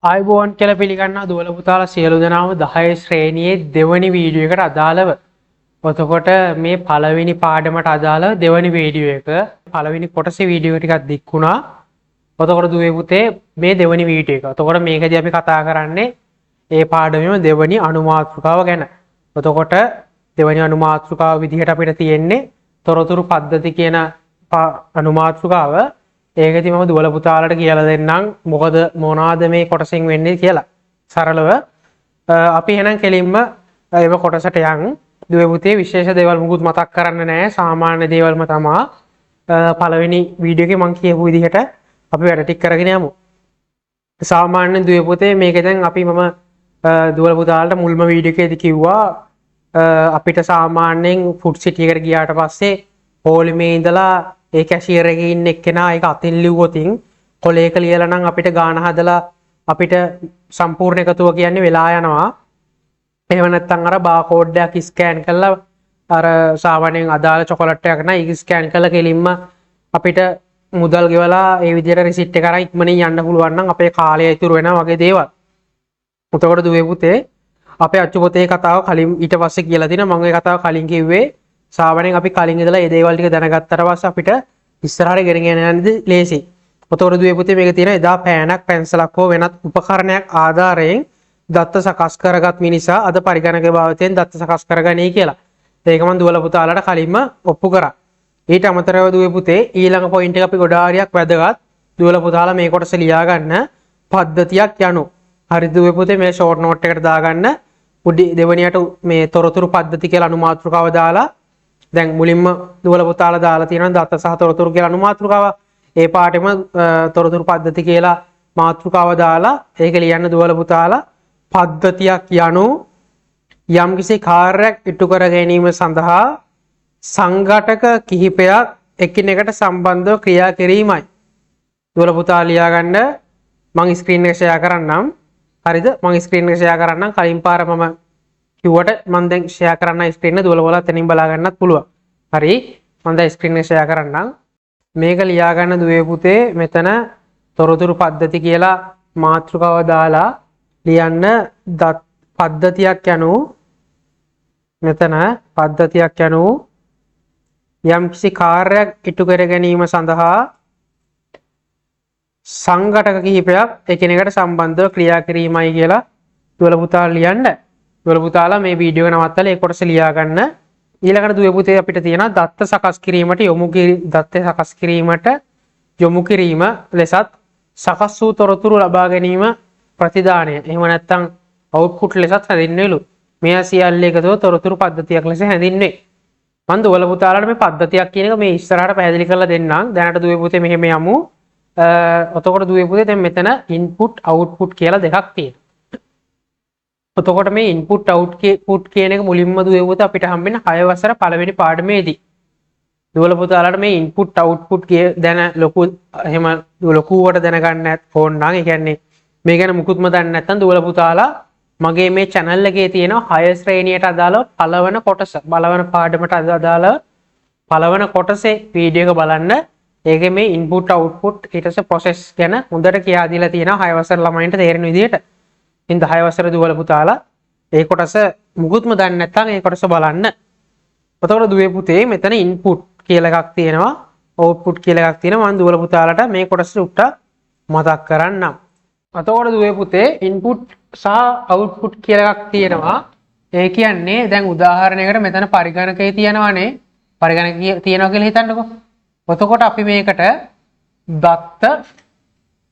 ආයුබෝවන් කියලා පිළිගන්නවා දුවල පුතාලා සියලු දෙනාම 10 ශ්‍රේණියේ දෙවැනි වීඩියෝ එකට අදාළව. එතකොට මේ පළවෙනි පාඩමට අදාළව දෙවැනි වීඩියෝ එක පළවෙනි කොටසේ වීඩියෝ ටිකක් දික්ුණා. එතකොට දුවේ පුතේ මේ දෙවැනි වීඩියෝ එක. එතකොට මේකදී අපි කතා කරන්නේ ඒ පාඩමේම දෙවැනි අනුමාත්‍රිකාව ගැන. එතකොට දෙවැනි අනුමාත්‍රිකාව විදිහට අපිට තියෙන්නේ තොරතුරු පද්ධති කියන අනුමාත්‍රිකාව. ඒකදී මම දුවල පුතාලට කියලා දෙන්නම් මොකද මොනවාද මේ කොටසෙන් වෙන්නේ කියලා. සරලව අපි එහෙනම් කෙලින්ම ඒව කොටසට යන්. දුවේ පුතේ විශේෂ දේවල් මුකුත් මතක් කරන්න නැහැ. සාමාන්‍ය දේවල්ම තමයි පළවෙනි වීඩියෝ එකේ මම කියපු විදිහට අපි වැඩ ටික කරගෙන යමු. සාමාන්‍ය දුවේ පුතේ මේක දැන් අපි මම දුවල පුතාලට මුල්ම වීඩියෝ එකේදී කිව්වා අපිට සාමාන්‍යයෙන් ෆුඩ් සිටි එකට ගියාට පස්සේ පොලිමේ ඉඳලා ඒ කැෂියර් එකේ ඉන්න එක්කෙනා ඒක අතින් ලිව්වොතින් කොලේක ලියලා නම් අපිට ගාණ හදලා අපිට සම්පූර්ණ එකතුව කියන්නේ වෙලා යනවා. එහෙම නැත්නම් අර බාකෝඩ් එකක් ස්කෑන් කරලා අර සාමාන්‍යයෙන් අදාළ චොකලට් එකක් නම් ඒක ස්කෑන් කරලා කෙලින්ම අපිට මුදල් ගෙවලා ඒ විදිහට රිසිට් එක අරන් ඉක්මනින් යන්න පුළුවන් නම් අපේ කාලය ඉතුරු වෙනවා වගේ දේවල්. උතකොට දුවේ පුතේ අපේ අච්චු පොතේ කතාව කලින් ඊට පස්සේ කියලා දිනා මම ඒ කතාව කලින් කිව්වේ සාමාන්‍යයෙන් අපි කලින් ඉඳලා මේ දේවල් ටික දැනගත්තට පස්සේ අපිට ඉස්සරහට ගෙනගෙන යන්නදී ලේසි. ඔතකොට දුවේ පුතේ මේක තියෙන එදා පෑනක් පැන්සලක් හෝ වෙනත් උපකරණයක් ආධාරයෙන් දත්ත සකස් කරගත් මිනිසා අද පරිගණක භාවිතයෙන් දත්ත සකස් කරගනී කියලා. ඒක මම දුවල පුතාලට කලින්ම ඔප්පු කරා. ඊට අමතරව දුවේ පුතේ ඊළඟ පොයින්ට් එක අපි ගොඩාරියක් වැදගත් දුවල පුතාලා මේ කොටස ලියා ගන්න පද්ධතියක් යනු. හරි දුවේ පුතේ මේ ෂෝට් නෝට් එකට දාගන්න. උඩි දෙවණියට මේ තොරතුරු පද්ධති කියලා අනුමාත්‍රිකාව දාලා දැන් මුලින්ම දුවල පුතාලා දාලා තියෙනවා දත්ත සහ තොරතුරු කියලා අනුමාත්‍රිකාව. ඒ පාඩෙම තොරතුරු පද්ධති කියලා මාතෘකාව දාලා ඒක ලියන්න දුවල පුතාලා පද්ධතියක් යනු යම්කිසි කාර්යයක් ඉටු කර ගැනීම සඳහා සංඝටක කිහිපයක් එකිනෙකට සම්බන්ධව ක්‍රියා කිරීමයි. දුවල පුතාලා ලියා ගන්න මම ස්ක්‍රීන් එක ෂෙයා කරන්නම්. හරිද? මම ස්ක්‍රීන් එක ෂෙයා කරන්නම්. කලින් පාර මම කිව්වට මම දැන් ෂෙයා කරන්න ස්ක්‍රීන් එක දුවල පුතාලා තනින් බලා ගන්නත් පුළුවන්. හරි? මම දැන් ස්ක්‍රීන් එක ෂෙයා කරන්නම්. මේක ලියා ගන්න දුවේ පුතේ මෙතන තොරතුරු පද්ධති කියලා මාතෘකාව දාලා ලියන්න පද්ධතියක් යනු මෙතන පද්ධතියක් යනු යම්කිසි කාර්යයක් ඉටු කර ගැනීම සඳහා සංඝටක කිහිපයක් එකිනෙකට සම්බන්ධව ක්‍රියා කිරීමයි කියලා දුවල පුතාලා ලියන්න. දුවල පුතාලා මේ වීඩියෝ එක නවත්තලා ඒ කොටස ලියා ගන්න. ඊළඟට දුවේ පුතේ අපිට තියෙනවා දත්ත සකස් කිරීමට යොමු කිරීම ලෙසත් සකස් වූ තොරතුරු ලබා ගැනීම ප්‍රතිදානය. එහෙම නැත්නම් අවුට්පුට් ලෙසත් හැඳින්වෙලු. මේ සියල්ල එකතුව තොරතුරු පද්ධතියක් ලෙස හැඳින්වේ. මම දුවල පුතාලාට මේ පද්ධතියක් කියන එක මේ ඉස්සරහට පැහැදිලි කරලා දෙන්නම්. දැනට දුවේ පුතේ මෙහෙම යමු. එතකොට දුවේ පුතේ දැන් මෙතන ඉන්පුට් අවුට්පුට් කියලා දෙකක් තියෙනවා. එතකොට මේ ඉන්පුට් අවුට්පුට් කියන එක මුලින්ම දුවේ පුතේ අපිට හම්බෙන්නේ 6 වසර පළවෙනි පාඩමේදී. දුවල පුතාලාට මේ ඉන්පුට් අවුට්පුට් දැන ලොකුවට දැනගන්න ඕන නම් ඒ කියන්නේ මේ ගැන මුකුත්ම දන්නේ නැත්නම් දුවල පුතාලා මගේ මේ channel එකේ තියෙන 6 ශ්‍රේණියට අදාළව පළවන කොටස බලවන පාඩමට අදාළව පළවන කොටසේ වීඩියෝ එක බලන්න. ඒකේ මේ ඉන්පුට් අවුට්පුට් ඊට පස්සේ process ගැන හොඳට කියා දීලා තියෙනවා 6 වසර ළමයින්ට තේරෙන විදිහට. ඉතින් 10 වසර දුවල පුතාලා ඒ කොටස මුකුත්ම දන්නේ නැත්නම් ඒ කොටස බලන්න. එතකොට දුවේ පුතේ මෙතන ඉන්පුට් කියලා එකක් තියෙනවා අවුට්පුට් කියලා එකක් තියෙනවා. මම දුවල පුතාලට මේ කොටස උට්ට මතක් කරන්නම්. එතකොට දුවේ පුතේ ඉන්පුට් සහ අවුට්පුට් කියලා එකක් තියෙනවා. ඒ කියන්නේ දැන් උදාහරණයකට මෙතන පරිගණකයේ තියෙනවානේ. පරිගණකයේ තියෙනවා කියලා හිතන්නකෝ. එතකොට අපි මේකට දත්ත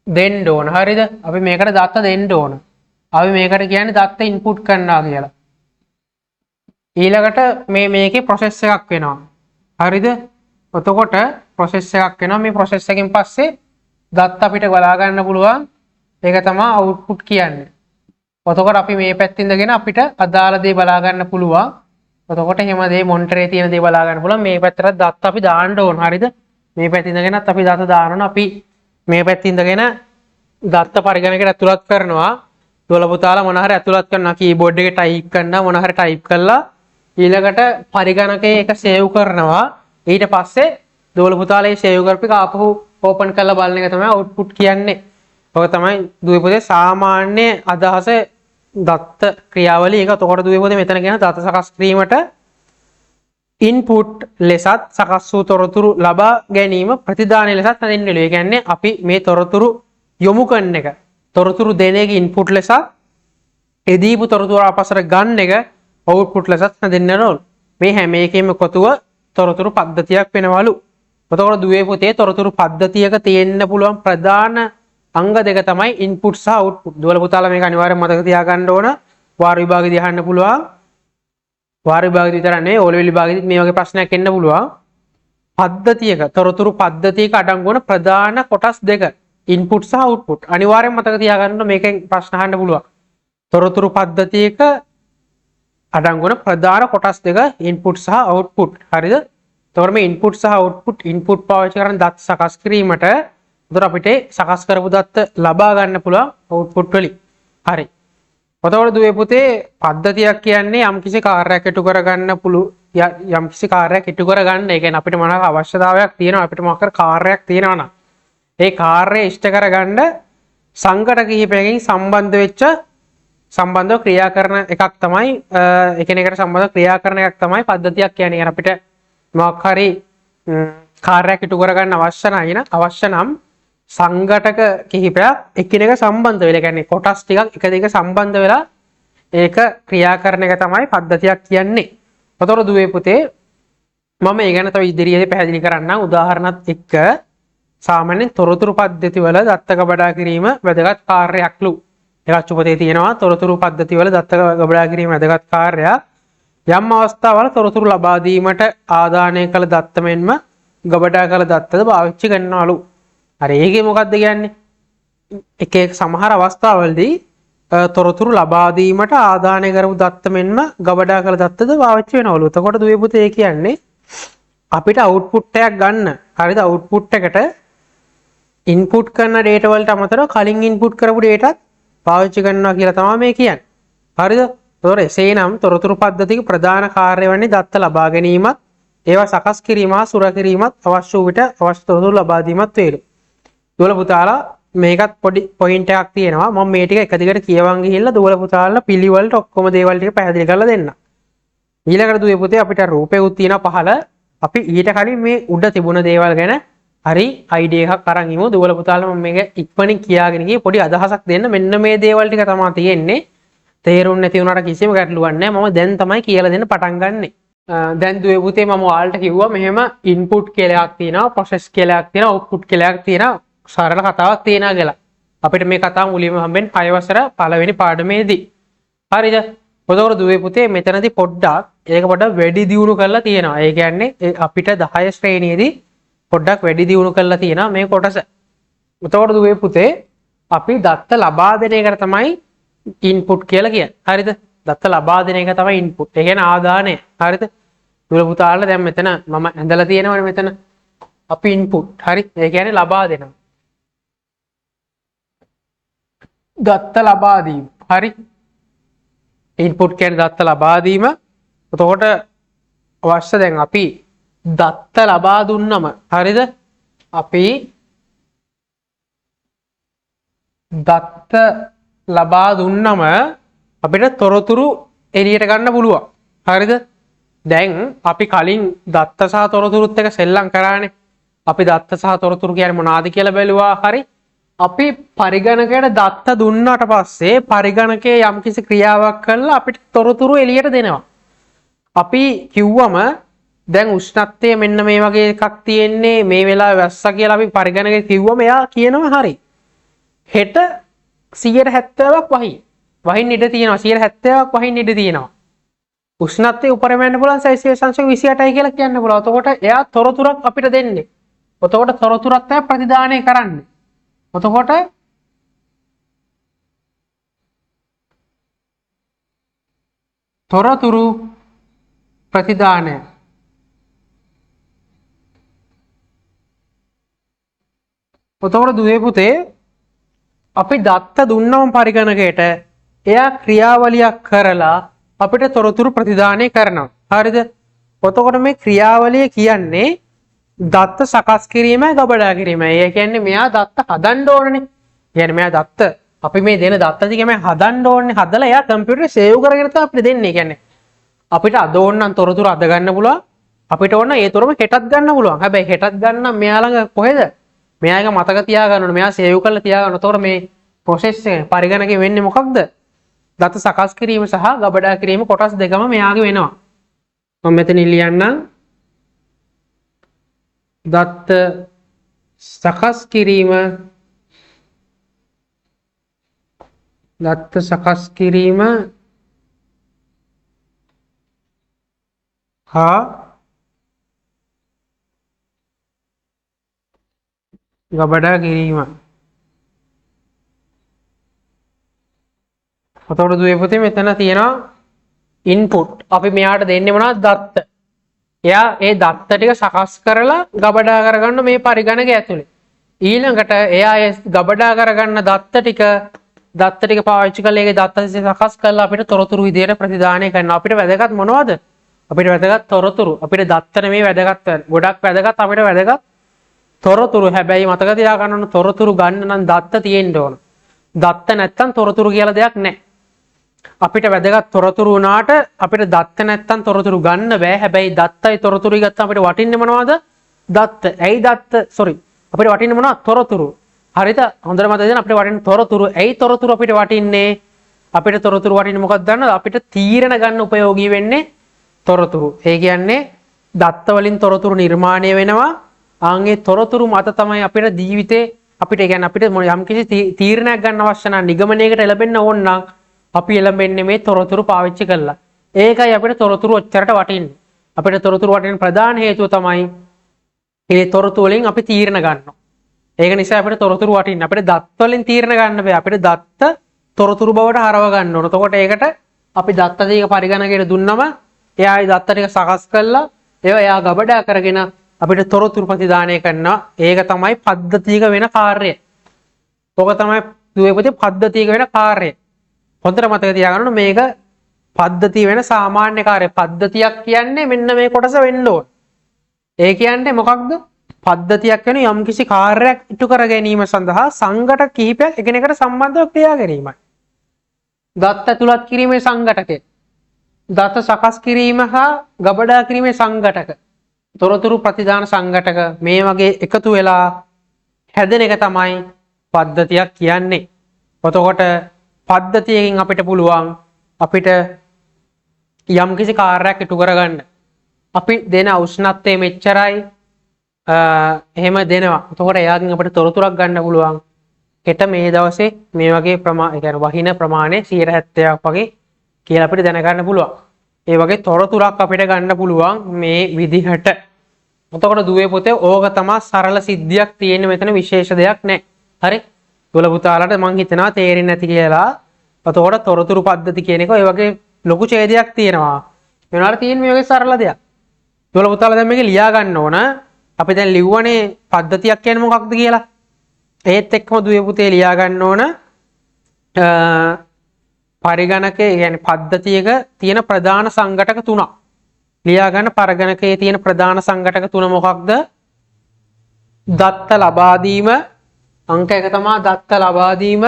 දෙන්න ඕන. හරිද? අපි මේකට දත්ත දෙන්න ඕන. අපි මේකට කියන්නේ දත්ත ඉන්පුට් කරනවා කියලා. ඊළඟට මේකේ process එකක් වෙනවා. හරිද? එතකොට process එකක් වෙනවා. මේ process එකෙන් පස්සේ දත්ත අපිට බලා ගන්න පුළුවන්. ඒක තමයි output කියන්නේ. එතකොට අපි මේ පැත්තෙන් ඉඳගෙන අපිට අදාළ දේ බලා ගන්න පුළුවන්. එතකොට එහෙම දේ මොනිටරේ තියෙන දේ බලා ගන්න පුළුවන්. මේ පැත්තට දත්ත අපි දාන්න ඕන. හරිද? මේ පැත්තෙන් ඉඳගෙනත් අපි දත්ත දානවා. අපි මේ පැත්තෙන් ඉඳගෙන දත්ත පරිගණකයට ඇතුළත් කරනවා. දුවල පුතාලා මොන හරි ඇතුළත් කරනවා කීබෝඩ් එකේ ටයිප් කරනවා මොන හරි ටයිප් කරලා ඊළඟට පරිගණකයේ එක සේව් කරනවා. ඊට පස්සේ දුවල පුතාලා මේ සේව් කරපු එක ආපහු ඕපන් කරලා බලන එක තමයි අවුට්පුට් කියන්නේ. ඔක තමයි දුවේ පුතේ සාමාන්‍ය අදහස දත්ත ක්‍රියාවලිය. ඒක එතකොට දුවේ පුතේ මෙතන කියන දත්ත සකස් කිරීමට ඉන්පුට් ලෙසත් සකස් වූ තොරතුරු ලබා ගැනීම ප්‍රතිදාන ලෙසත් හඳුන්වනවා. ඒ කියන්නේ අපි මේ තොරතුරු යොමු කරන එක තොරතුරු දෙන එක ඉන්පුට් ලෙසත් එදීපු තොරතුරු අපසර ගන්න එක අවුට්පුට් ලෙසත් හඳුන්වනවා. මේ හැම එකෙම කොටුව තොරතුරු පද්ධතියක් වෙනවලු. එතකොට දුවේ පුතේ තොරතුරු පද්ධතියක තියෙන්න පුළුවන් ප්‍රධාන අංග දෙක තමයි ඉන්පුට් සහ අවුට්පුට්. දුවල පුතාලා මේක අනිවාර්යෙන් මතක තියාගන්න ඕන. වාර විභාගෙදී අහන්න පුළුවන්. වාර විභාගෙදී විතර නෙවෙයි ඕ ලෙවල් විභාගෙදී මේ වගේ ප්‍රශ්නයක් එන්න පුළුවන්. පද්ධතියක තොරතුරු පද්ධතියක අඩංගු වන ප්‍රධාන කොටස් දෙක ඉන්පුට් සහ අවුට්පුට්. අනිවාර්යෙන් මතක තියාගන්න මේකෙන් ප්‍රශ්න අහන්න පුළුවන්. තොරතුරු පද්ධතියක අඩංගු වන ප්‍රධාන කොටස් දෙක ඉන්පුට් සහ අවුට්පුට්. හරිද? එතකොට මේ ඉන්පුට් සහ අවුට්පුට් ඉන්පුට් පාවිච්චි කරන දත් සකස් කිරීමට උතර අපිට සකස් කරපු දත්ත ලබා ගන්න පුළුවන් අවුට්පුට් වලින්. හරි. එතකොට දුවේ පුතේ පද්ධතියක් කියන්නේ යම්කිසි කාර්යයක් ඉටු කරගන්න යම්කිසි කාර්යයක් ඉටු කරගන්න. ඒ කියන්නේ අපිට මොනවාක අවශ්‍යතාවයක් තියෙනවා අපිට මොකක් කාර්යයක් තියෙනවා නම් ඒ කාර්යය ඉෂ්ට කරගන්න සංගත කිහිපයකින් සම්බන්ධව ක්‍රියා කරන එකක් තමයි එකිනෙකට සම්බන්ධව ක්‍රියා කරන එකක් තමයි පද්ධතියක් කියන්නේ. අපිට මොකක් හරි කාර්යයක් ඉටු කරගන්න අවශ්‍ය නම් සංගතක කිහිපයක් එකිනෙක සම්බන්ධ වෙලා කියන්නේ කොටස් ටිකක් එක දිග සම්බන්ධ වෙලා ඒක ක්‍රියා කරන එක තමයි පද්ධතියක් කියන්නේ. එතකොට දුවේ පුතේ මම ඒ ගැන තව ඉදිරියේදී පැහැදිලි කරන්නම් උදාහරණත් එක්ක. සාමාන්‍යයෙන් තොරතුරු පද්ධති වල දත්ත ගබඩා කිරීම වැදගත් කාර්යයක්ලු. ඒක චුපතේ තියෙනවා තොරතුරු පද්ධති වල දත්ත ගබඩා කිරීම වැදගත් කාර්යයක්. යම් අවස්ථාවල තොරතුරු ලබා දීමට ආදානය කළ දත්ත මෙන්ම ගබඩා කළ දත්තද පාවිච්චි කරනවලු. හරි ඒකේ මොකද්ද කියන්නේ? එක සමහර අවස්ථාවලදී තොරතුරු ලබා දීමට ආදානය කරපු දත්ත මෙන්ම ගබඩා කළ දත්තද පාවිච්චි වෙනවලු. එතකොට දුවේ පුතේ ඒ කියන්නේ අපිට අවුට්පුට් එකක් ගන්න. හරිද? අවුට්පුට් එකට ඉන්පුට් කරන data වලට අමතරව කලින් ඉන්පුට් කරපු dataත් පාවිච්චි කරනවා කියලා තමයි මේ කියන්නේ. හරිද? ඒතොර එසේනම් තොරතුරු පද්ධතියක ප්‍රධාන කාර්යය වන්නේ දත්ත ලබා ගැනීමත් ඒවා සකස් කිරීම හා සුරකිරීමත් අවශ්‍ය වූ විට අවශ්‍ය තොරතුරු ලබා දීමත් වේලු. දුවල පුතාලා මේකත් පොඩි පොයින්ට් එකක් තියෙනවා. මම මේ ටික එක දිගට කියවන් ගිහිල්ලා දුවල පුතාලා පිළිවෙලට ඔක්කොම දේවල් ටික පැහැදිලි කරලා දෙන්න. ඊළඟට දුවේ පුතේ අපිට රූපෙකුත් තියෙනවා පහළ. අපි ඊට කලින් මේ උඩ තිබුණ දේවල් ගැන හරි අයිඩියා එකක් අරන් ඉමු. දුවල පුතාලා මම මේක ඉක්මනින් කියාගෙන ගියේ පොඩි අදහසක් දෙන්න. මෙන්න මේ දේවල් ටික තමයි තියෙන්නේ. තේරුම් නැති වුණාට කිසිම ගැටලුවක් නැහැ. මම දැන් තමයි කියලා දෙන්න පටන් ගන්නෙ. දැන් දුවේ පුතේ මම ඔයාලට කිව්වා මෙහෙම ඉන්පුට් කියලා එකක් තියෙනවා, ප්‍රොසෙස් කියලා එකක් තියෙනවා, අවුට්පුට් කියලා එකක් තියෙනවා. සරල කතාවක් තියෙනවා කියලා. අපිට මේ කතාව මුලින්ම හම්බෙන්නේ 6 වසර පළවෙනි පාඩමේදී. හරිද? එතකොට දුවේ පුතේ මෙතනදී පොඩ්ඩක් ඒක පොඩ්ඩක් වැඩි දියුණු කරලා තියෙනවා. ඒ කියන්නේ අපිට 10 ශ්‍රේණියේදී පොඩ්ඩක් වැඩි දියුණු කරලා තියෙනවා මේ කොටස. එතකොට දුවේ පුතේ අපි දත්ත ලබා දෙන එකට තමයි ඉන්පුට් කියලා කියන්නේ. හරිද? දත්ත ලබා දෙන එක තමයි ඉන්පුට්. ඒ කියන්නේ ආදානය. හරිද? දුවල පුතාලා දැන් මෙතන මම ඇඳලා තියෙනවනේ මෙතන. අපි ඉන්පුට්. හරි? ඒ කියන්නේ ලබා දෙනවා. දත්ත ලබා දීම. හරි? ඉන්පුට් කියන්නේ දත්ත ලබා දීම. එතකොට අවශ්‍ය දැන් අපි දත්ත ලබා දුන්නම හරිද? අපි දත්ත ලබා දුන්නම අපිට තොරතුරු එළියට ගන්න පුළුවන්. හරිද? දැන් අපි කලින් දත්ත සහ තොරතුරුත් එක සෙල්ලම් කරානේ. අපි දත්ත සහ තොරතුරු කියන්නේ මොනවාද කියලා බැලුවා. හරි? අපි පරිගණකයට දත්ත දුන්නාට පස්සේ පරිගණකයේ යම්කිසි ක්‍රියාවක් කරලා අපිට තොරතුරු එළියට දෙනවා. අපි කිව්වම දැන් උෂ්ණත්වය මෙන්න මේ වගේ එකක් තියෙන්නේ මේ වෙලාවේ වැස්සා කියලා අපි පරිගණකයේ කිව්වම එයා කියනවා හරි. හෙට 70%ක් වහින්න ඉඩ තියෙනවා. 70%ක් වහින්න ඉඩ තියෙනවා. උෂ්ණත්වය උඩරම යන්න පුළුවන් සෙල්සියස් අංශක 28යි කියලා කියන්න පුළුවන්. එතකොට එයා තොරතුරක් අපිට දෙන්නේ. එතකොට තොරතුරක් තමයි ප්‍රතිදානය කරන්නේ. එතකොට තොරතුරු ප්‍රතිදානය එතකොට දුවේ පුතේ අපි දත්ත දුන්නම පරිගණකයට එයා ක්‍රියාවලියක් කරලා අපිට තොරතුරු ප්‍රතිදානය කරනවා. හරිද? එතකොට මේ ක්‍රියාවලිය කියන්නේ දත්ත සකස් කිරීමයි ගබඩා කිරීමයි. ඒ කියන්නේ මෙයා දත්ත හදන්න ඕනනේ. කියන්නේ මෙයා දත්ත අපි මේ දෙන දත්ත ටික මේ හදන්න ඕනේ. හදලා එයා කම්පියුටරේ සේව් කරගෙන තමයි අපිට දෙන්නේ. කියන්නේ අපිට අද ඕනනම් තොරතුරු අද ගන්න පුළුවන්. අපිට ඕන ඒ තොරම හෙටත් ගන්න පුළුවන්. හැබැයි හෙටත් ගන්න නම් මෙයා ළඟ කොහෙද? මෙයා එක මතක තියාගන්න ඕනේ. මෙයා සේව් කරලා තියාගන්න. එතකොට මේ ප්‍රොසෙස් එක පරිගණකේ වෙන්නේ මොකක්ද? දත්ත සකස් කිරීම සහ ගබඩා කිරීම කොටස් දෙකම මෙයාගේ වෙනවා. මම මෙතන ලියන්නම්. දත්ත සකස් කිරීම හා ගබඩා කිරීම. එතකොට දුවේ පුතේ මෙතන තියෙනවා ඉන්පුට්. අපි මෙයාට දෙන්නේ මොනවද? දත්ත. එයා ඒ දත්ත ටික සකස් කරලා ගබඩා කරගන්න මේ පරිගණකය ඇතුලේ. ඊළඟට එයා ඒ ගබඩා කරගන්න දත්ත ටික පාවිච්චි කරලා ඒකේ දත්ත සකස් කරලා අපිට තොරතුරු විදියට ප්‍රතිදානය කරනවා. අපිට වැදගත් මොනවද? අපිට වැදගත් තොරතුරු. අපිට දත්ත නෙමෙයි වැදගත්. ගොඩක් වැදගත් අපිට වැදගත් තොරතුරු. හැබැයි මතක තියාගන්න ඕන තොරතුරු ගන්න නම් දත්ත තියෙන්න ඕන. දත්ත නැත්තම් තොරතුරු කියලා දෙයක් නැහැ. අපිට වැදගත් තොරතුරු වුණාට අපිට දත්ත නැත්තම් තොරතුරු ගන්න බෑ. හැබැයි දත්තයි තොරතුරුයි ගත්තාම අපිට වටින්නේ මොනවද? දත්ත. ඇයි දත්ත? අපිට වටින්නේ මොනවද? තොරතුරු. හරිද? හොඳට මතක තියාගන්න අපිට වටින්නේ තොරතුරු. ඇයි තොරතුරු අපිට වටින්නේ? අපිට තොරතුරු වටින්නේ මොකක්ද දන්නවද? අපිට තීරණ ගන්න උපයෝගී වෙන්නේ තොරතුරු. ඒ කියන්නේ දත්ත වලින් තොරතුරු නිර්මාණය වෙනවා. ආන්ගේ තොරතුරු මත තමයි අපිට ජීවිතේ අපිට කියන්නේ අපිට යම්කිසි තීරණයක් ගන්න අවශ්‍ය නම් නිගමනයකට එළඹෙන්න ඕන නම් අපි එළඹෙන්නේ මේ තොරතුරු පාවිච්චි කරලා. ඒකයි අපිට තොරතුරු ඔච්චරට වටින්නේ. අපිට තොරතුරු වටින ප්‍රධාන හේතුව තමයි මේ තොරතුරු වලින් අපි තීරණ ගන්නවා. ඒක නිසා අපිට තොරතුරු වටින්නේ. අපිට දත්ත වලින් තීරණ ගන්න බෑ. අපිට දත්ත තොරතුරු බවට හරව ගන්න ඕන. එතකොට ඒකට අපි දත්ත ටික පරිගණකයට දුන්නම එයා ඒ දත්ත ටික සකස් කරලා ඒවා එයා ගබඩා කරගෙන අපිට තොරතුරු ප්‍රතිදානය කරනවා. ඒක තමයි පද්ධතියක වෙන කාර්යය. ඔක තමයි දුවේ පුතේ පද්ධතියක වෙන කාර්යය. හොඳට මතක තියාගන්න මේක පද්ධතිය වෙන සාමාන්‍ය කාර්ය. පද්ධතියක් කියන්නේ මෙන්න මේ කොටස වෙන්න ඕන. ඒ කියන්නේ මොකක්ද? පද්ධතියක් වෙන යම්කිසි කාර්යයක් ඉටු කර ගැනීම සඳහා සංඝටක කිහිපයක් එකිනෙකට සම්බන්ධව ක්‍රියා කිරීමයි. දත්ත ඇතුළත් කිරීමේ සංඝටකය. දත්ත සකස් කිරීම හා ගබඩා කිරීමේ සංඝටක. තොරතුරු ප්‍රතිදාන සංඝටක මේ වගේ එකතු වෙලා හැදෙන එක තමයි පද්ධතියක් කියන්නේ. එතකොට පද්ධතියකින් අපිට පුළුවන් අපිට යම්කිසි කාර්යයක් ඉටු කරගන්න. අපි දෙන උෂ්ණත්වය මෙච්චරයි එහෙම දෙනවා. එතකොට එයාගෙන් අපිට තොරතුරක් ගන්න පුළුවන්. හෙට මේ දවසේ මේ වගේ වහින ප්‍රමාණය 70ක් වගේ කියලා අපිට දැනගන්න පුළුවන්. ඒ වගේ තොරතුරක් අපිට ගන්න පුළුවන් මේ විදිහට. එතකොට දුවේ පුතේ ඕක තමයි සරල සිද්ධියක් තියෙන මෙතන විශේෂ දෙයක් නැහැ. හරි? දුවල පුතාලට මං හිතනවා තේරෙන්නේ නැති කියලා. එතකොට තොරතුරු පද්ධති කියන එක ඔය වගේ ලොකු ඡේදයක් තියෙනවා. වෙනාට තියෙන මේ වගේ සරල දෙයක්. දුවල පුතාලා දැන් මේක ලියා ගන්න ඕන. අපි දැන් ලිව්වනේ පද්ධතියක් කියන්නේ මොකක්ද කියලා. ඒත් එක්කම දුවේ පුතේ ලියා ගන්න ඕන පරිගණකයේ කියන්නේ පද්ධතියක තියෙන ප්‍රධාන සංඝටක තුනක්. ලියා ගන්න පරිගණකයේ තියෙන ප්‍රධාන සංඝටක තුන මොකක්ද? දත්ත ලබා දීම අංක 1 තමයි දත්ත ලබා දීම.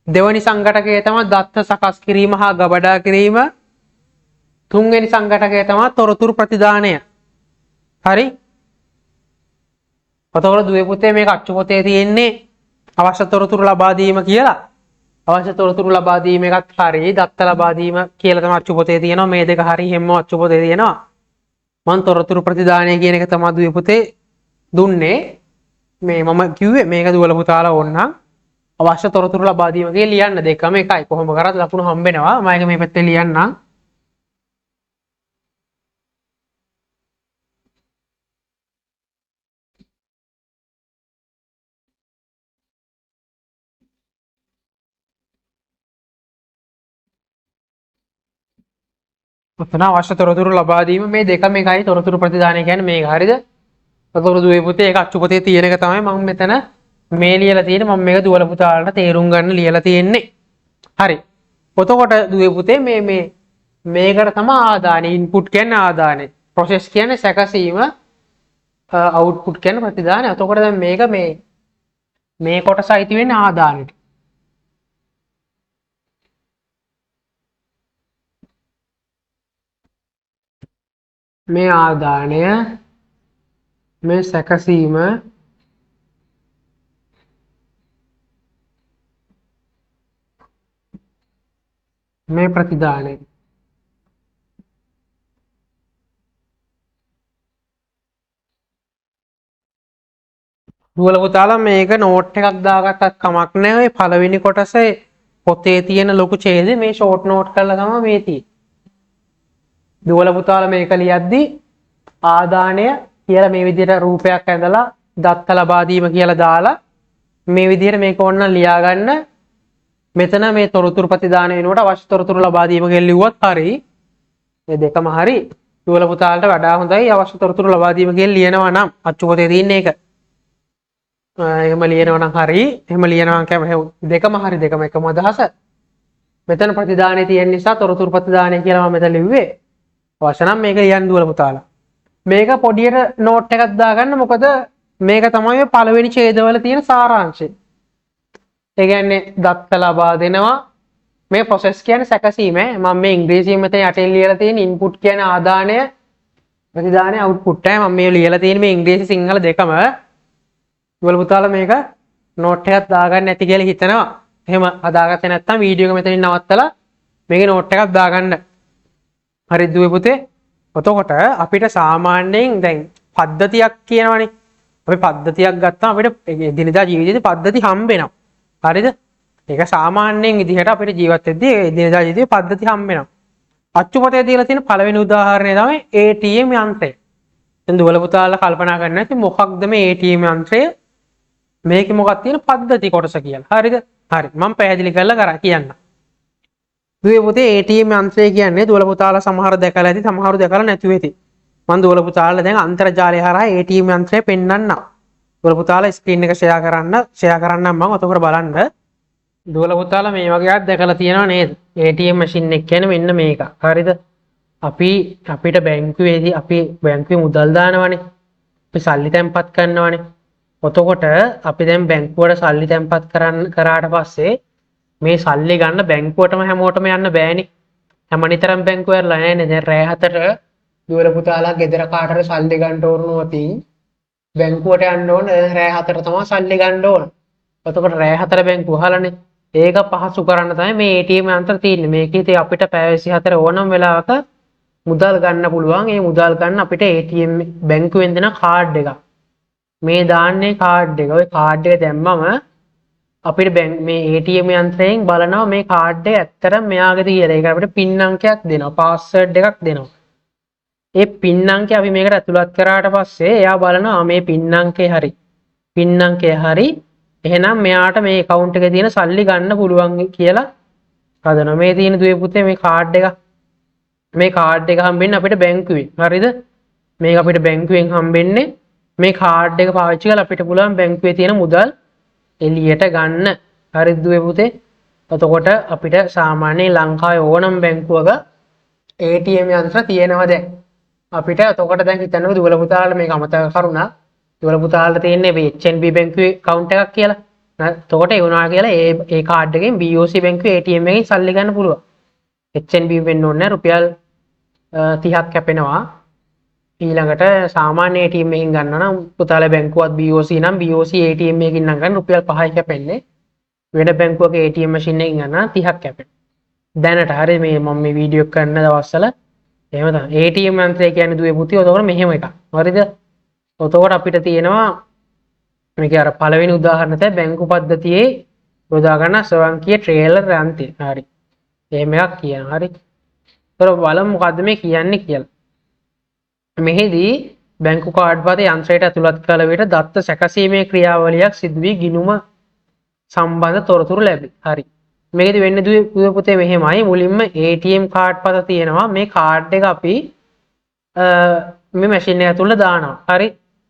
දෙවැනි සංඝටකය තමයි දත්ත සකස් කිරීම හා ගබඩා කිරීම. තුන්වෙනි සංඝටකය තමයි තොරතුරු ප්‍රතිදානය. හරි? එතකොට දුවේ පුතේ මේක අච්චු පොතේ තියෙන්නේ අවශ්‍ය තොරතුරු ලබා දීම කියලා. අවශ්‍ය තොරතුරු ලබා දීම එකත් හරි දත්ත ලබා දීම කියලා තමයි අච්චු පොතේ තියෙනවා. මේ දෙක හරි හැමෝම අච්චු පොතේ තියෙනවා. මම තොරතුරු ප්‍රතිදානය කියන එක තමයි දුවේ පුතේ දුන්නේ. මේ මම කිව්වේ මේක දුවල පුතාලා ඕනනම් අවශ්‍ය තොරතුරු ලබා දීම කියලා ලියන්න දෙකම එකයි. කොහොම කරත් ලකුණු හම්බෙනවා. මම ඒක මේ පැත්තේ ලියන්නම්. ඔතන අවශ්‍ය තොරතුරු ලබා දීම මේ දෙකම එකයි. තොරතුරු ප්‍රතිදානය කියන්නේ මේක. හරිද? එතකොට දුවේ පුතේ ඒක අච්චු පොතේ තියෙන එක තමයි මම මෙතන මේ ලියලා තියෙන්නේ. මම මේක දුවල පුතාලට තේරුම් ගන්න ලියලා තියෙන්නේ. හරි. එතකොට දුවේ පුතේ මේකට තමයි ආදානෙ ඉන්පුට් කියන්නේ ආදානෙ. ප්‍රොසෙස් කියන්නේ සැකසීම. අවුට්පුට් කියන්නේ ප්‍රතිදානය. එතකොට දැන් මේක මේ කොටස අයිති වෙන්නේ ආදානෙට. මේ ආදානය මේ සැකසීම මේ ප්‍රතිදානය. දුවල පුතාලා මේක නෝට් එකක් දාගත්තත් කමක් නැහැ. ඔය පළවෙනි කොටසේ පොතේ තියෙන ලොකු ඡේදය මේ ෂෝට් නෝට් කරලා තමයි මේ තියෙන්නේ. දුවල පුතාලා මේක ලියද්දි ආදානය කියලා මේ විදිහට රූපයක් ඇඳලා දත්ත ලබා දීම කියලා දාලා මේ විදිහට මේක ඕන්න ලියා ගන්න. මෙතන මේ තොරතුරු ප්‍රතිදාන වෙනකොට අවශ්‍ය තොරතුරු ලබා දීම කියලා ලිව්වත් හරි. මේ දෙකම හරි. දුවල පුතාලට වඩා හොඳයි අවශ්‍ය තොරතුරු ලබා දීම කියලා ලියනවා නම් අච්චු පොතේ තියෙන එක. එහෙම ලියනවා නම් හරි. එහෙම ලියනවා නම් දෙකම හරි, දෙකම එකම අදහස. මෙතන ප්‍රතිදානේ තියෙන නිසා තොරතුරු ප්‍රතිදානය කියලා මම මෙතන ලිව්වේ. අවශ්‍ය නම් මේක ලියන්න දුවල පුතාලා. මේක පොඩියට නෝට් එකක් දාගන්න. මොකද මේක තමයි පළවෙනි ඡේදවල තියෙන සාරාංශය. ඒ කියන්නේ දත්ත ලබා දෙනවා. මේ process කියන්නේ සැකසීම. මම මේ ඉංග්‍රීසියෙන් මෙතන යටින් ලියලා තියෙන input කියන්නේ ආදානය, ප්‍රතිදානය output. මම මේ ලියලා තියෙන මේ ඉංග්‍රීසි සිංහල දෙකම. දුවල පුතාලා මේක නෝට් එකක් දාගන්න ඇති කියලා හිතනවා. එහෙම හදාගත්තේ නැත්නම් වීඩියෝ එක මෙතනින් නවත්තලා මේකේ නෝට් එකක් දාගන්න. හරි දුවේ පුතේ. එතකොට අපිට සාමාන්‍යයෙන් දැන් පද්ධතියක් කියනවනේ. අපි පද්ධතියක් ගත්තාම අපිට දිනදා ජීවිතේදී පද්ධති හම්බ වෙනවා. හරිද? ඒක සාමාන්‍යයෙන් විදිහට අපිට ජීවත් වෙද්දී දිනදා ජීවිතේ පද්ධති හම්බ වෙනවා. අච්චු පොතේ දීලා තියෙන පළවෙනි උදාහරණය තමයි ATM යන්ත්‍රය. දැන් දුවල පුතාලා කල්පනා කරන්න ඇති මොකක්ද මේ ATM යන්ත්‍රය? මේකේ මොකක්ද තියෙන පද්ධති කොටස කියලා. හරිද? හරි. මම පැහැදිලි කරලා කියන්නම්. දුවේ පුතේ ATM යන්ත්‍රය කියන්නේ දුවල පුතාලා සමහර දැකලා ඇති, සමහරු දැකලා නැතුව ඇති. මම දුවල පුතාලා දැන් අන්තර්ජාලය හරහා ATM යන්ත්‍රය පෙන්වන්නම්. දුවල පුතාලා ස්ක්‍රීන් එක ෂෙයා කරන්නම් මම ඔතකොට බලන්න. දුවල පුතාලා මේ වගේ එකක් දැකලා තියෙනව නේද? ATM මැෂින් එක කියන්නේ මෙන්න මේක. හරිද? අපිට බැංකුවේදී අපි බැංකුවේ මුදල් දානවනේ. අපි සල්ලි තැන්පත් කරනවනේ. එතකොට අපි දැන් බැංකුවට සල්ලි තැන්පත් කරාට පස්සේ මේ සල්ලි ගන්න බැංකුවටම හැමෝටම යන්න බෑනේ. හැමනිතරම් බැංකුව ඇරලා නැහැනේ. දැන් රෑ 4ට දුවල පුතාලා ගෙදර කාටට සල්ලි ගන්න ඕනොතින් බැංකුවට යන්න ඕන. රෑ 4ට තමයි සල්ලි ගන්න ඕන. එතකොට රෑ 4 බැංකුව වහලානේ. ඒක පහසු කරන්න තමයි මේ ATM යන්ත්‍ර තියෙන්නේ. මේකේ ඉතින් අපිට පැය 24 ඕනම වෙලාවක මුදල් ගන්න පුළුවන්. ඒ මුදල් ගන්න අපිට ATM බැංකුවෙන් දෙන කාඩ් එකක්. මේ දාන්නේ කාඩ් එක. ওই කාඩ් එක දැම්මම අපිට මේ ATM යන්ත්‍රයෙන් බලනවා මේ කාඩ් එක ඇත්තටම මෙයාගේද කියලා. ඒක අපිට පින් අංකයක් දෙනවා. පාස්වර්ඩ් එකක් දෙනවා. ඒ පින් අංකය අපි මේකට ඇතුළත් කරාට පස්සේ එයා බලනවා මේ පින් අංකේ හරි. පින් අංකය හරි. එහෙනම් මෙයාට මේ account එකේ තියෙන සල්ලි ගන්න පුළුවන් කියලා හදනවා. මේ තියෙන දුවේ පුතේ මේ කාඩ් එක. මේ කාඩ් එක හම්බෙන්නේ අපිට බැංකුවේ. හරිද? මේක අපිට බැංකුවෙන් හම්බෙන්නේ. මේ කාඩ් එක පාවිච්චි කරලා අපිට පුළුවන් බැංකුවේ තියෙන මුදල් එළියට ගන්න. හරිද දුවේ පුතේ? එතකොට අපිට සාමාන්‍ය ලංකාවේ ඕනම බැංකුවක ATM යන්ත්‍ර තියෙනවා දැන්. අපිට එතකොට දැන් හිතන්නකෝ දුවල පුතාලා මේක අමතක කරුණා. දුවල පුතාලා තියෙන්නේ මේ HNB බැංකුවේ account එකක් කියලා. එතකොට ඒ වුණා කියලා ඒ කාඩ් එකෙන් BOC බැංකුවේ ATM එකෙන් සල්ලි ගන්න පුළුවන්. HNB වෙන්න ඕනේ රුපියල් 30ක් කැපෙනවා. ඊළඟට සාමාන්‍ය ATM එකකින් ගන්න නම් පුතාලා බැංකුවත් BOC නම් BOC ATM එකකින් නම් ගන්න රුපියල් 5යි කැපෙන්නේ. වෙන බැංකුවක ATM මැෂින් එකකින් ගන්න 30ක් කැපෙනවා. දැනට හරිය මේ මම මේ වීඩියෝ කරන දවස්වල එහෙම තමයි. ATM යන්ත්‍රය කියන්නේ දුවේ පුතේ උතකොට මෙහෙම එකක්. හරිද? උතකොට අපිට තියෙනවා මේක අර පළවෙනි උදාහරණ තමයි බැංකු පද්ධතියේ යොදා ගන්න ස්වයංක්‍රීය ට්‍රේලර් යන්ත්‍රය. හරි. එහෙම එකක් කියනවා. හරි. ඒතර බලමු මොකද්ද මේ කියන්නේ කියලා. මෙහිදී බැංකු කාඩ් පත යන්ත්‍රයට ඇතුළත් කළ විට දත්ත සැකසීමේ ක්‍රියාවලියක් සිදු වී ගිණුම සම්බන්ධ තොරතුරු ලැබේ. හරි. මේකෙදි වෙන්නේ දුවේ පුතේ මෙහෙමයි. මුලින්ම ATM කාඩ් පත තියෙනවා. මේ කාඩ් එක අපි මේ මැෂින් එක ඇතුළට දානවා. හරි.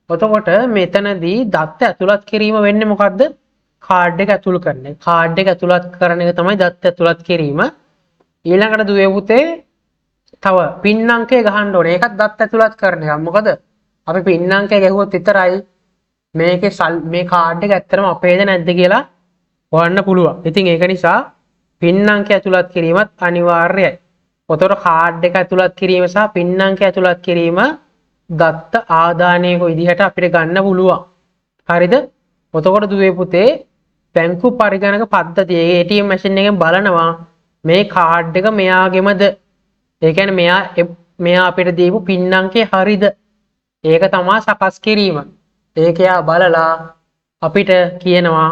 එතකොට මෙතනදී දත්ත ඇතුළත් කිරීම වෙන්නේ මොකද්ද? කාඩ් එක ඇතුළු කරන එක. කාඩ් එක ඇතුළත් කරන එක තමයි දත්ත ඇතුළත් කිරීම. ඊළඟට දුවේ පුතේ තව පින් අංකය ගහන්න ඕනේ. ඒකත් දත්ත ඇතුළත් කරන එක. මොකද අපි පින් අංකය ගැහුවොත් විතරයි මේ කාඩ් එක ඇත්තටම අපේද නැද්ද කියලා හොයන්න පුළුවන්. ඉතින් ඒක නිසා පින් අංකය ඇතුළත් කිරීමත් අනිවාර්යයි. ඔතකොට කාඩ් එක ඇතුළත් කිරීම සහ පින් අංකය ඇතුළත් කිරීම දත්ත ආදානයක විදිහට අපිට ගන්න පුළුවන්. හරිද? ඔතකොට දුවේ පුතේ බැංකු පරිගණක පද්ධතිය ATM මැෂින් එකෙන් බලනවා මේ කාඩ් එක මෙයාගෙමද? ඒ කියන්නේ මෙයා අපිට දීපු පින් අංකය හරිද? ඒක තමයි සකස් කිරීම. ඒක යා බලලා අපිට කියනවා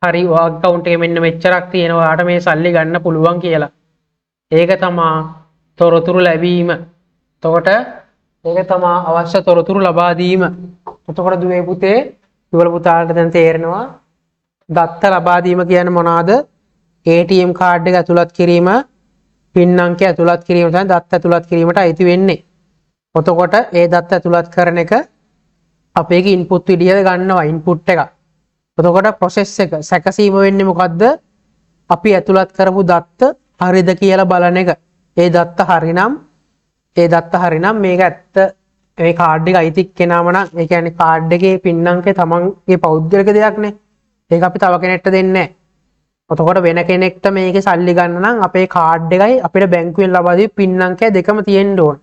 හරි ඔයාගේ account එකේ මෙන්න මෙච්චරක් තියෙනවා. ඔයාට මේ සල්ලි ගන්න පුළුවන් කියලා. ඒක තමයි තොරතුරු ලැබීම. එතකොට ඒක තමයි අවශ්‍ය තොරතුරු ලබා දීම. එතකොට දුවේ පුතේ දුවල පුතාලට දැන් තේරෙනවා දත්ත ලබා දීම කියන්නේ මොනවාද? ATM කාඩ් එක ඇතුළත් කිරීම, පින් අංකය ඇතුළත් කිරීම තමයි දත්ත ඇතුළත් කිරීමට අයිති වෙන්නේ. එතකොට ඒ දත්ත ඇතුළත් කරන එක අපේ ඉන්පුට් විදියට ගන්නවා ඉන්පුට් එක. එතකොට process එක සැකසීම වෙන්නේ මොකද්ද? අපි ඇතුළත් කරපු දත්ත හරිද කියලා බලන එක. ඒ දත්ත හරිනම් මේක ඇත්ත මේ කාඩ් එක අයිති කෙනාම නම් ඒ කියන්නේ කාඩ් එකේ පින් අංකය තමන්ගේ පෞද්ගලික දෙයක්නේ. ඒක අපි තව කෙනෙක්ට දෙන්නේ නැහැ. එතකොට වෙන කෙනෙක්ට මේකේ සල්ලි ගන්න නම් අපේ කාඩ් එකයි අපිට බැංකුවෙන් ලබා දීපු පින් අංකය දෙකම තියෙන්න ඕන.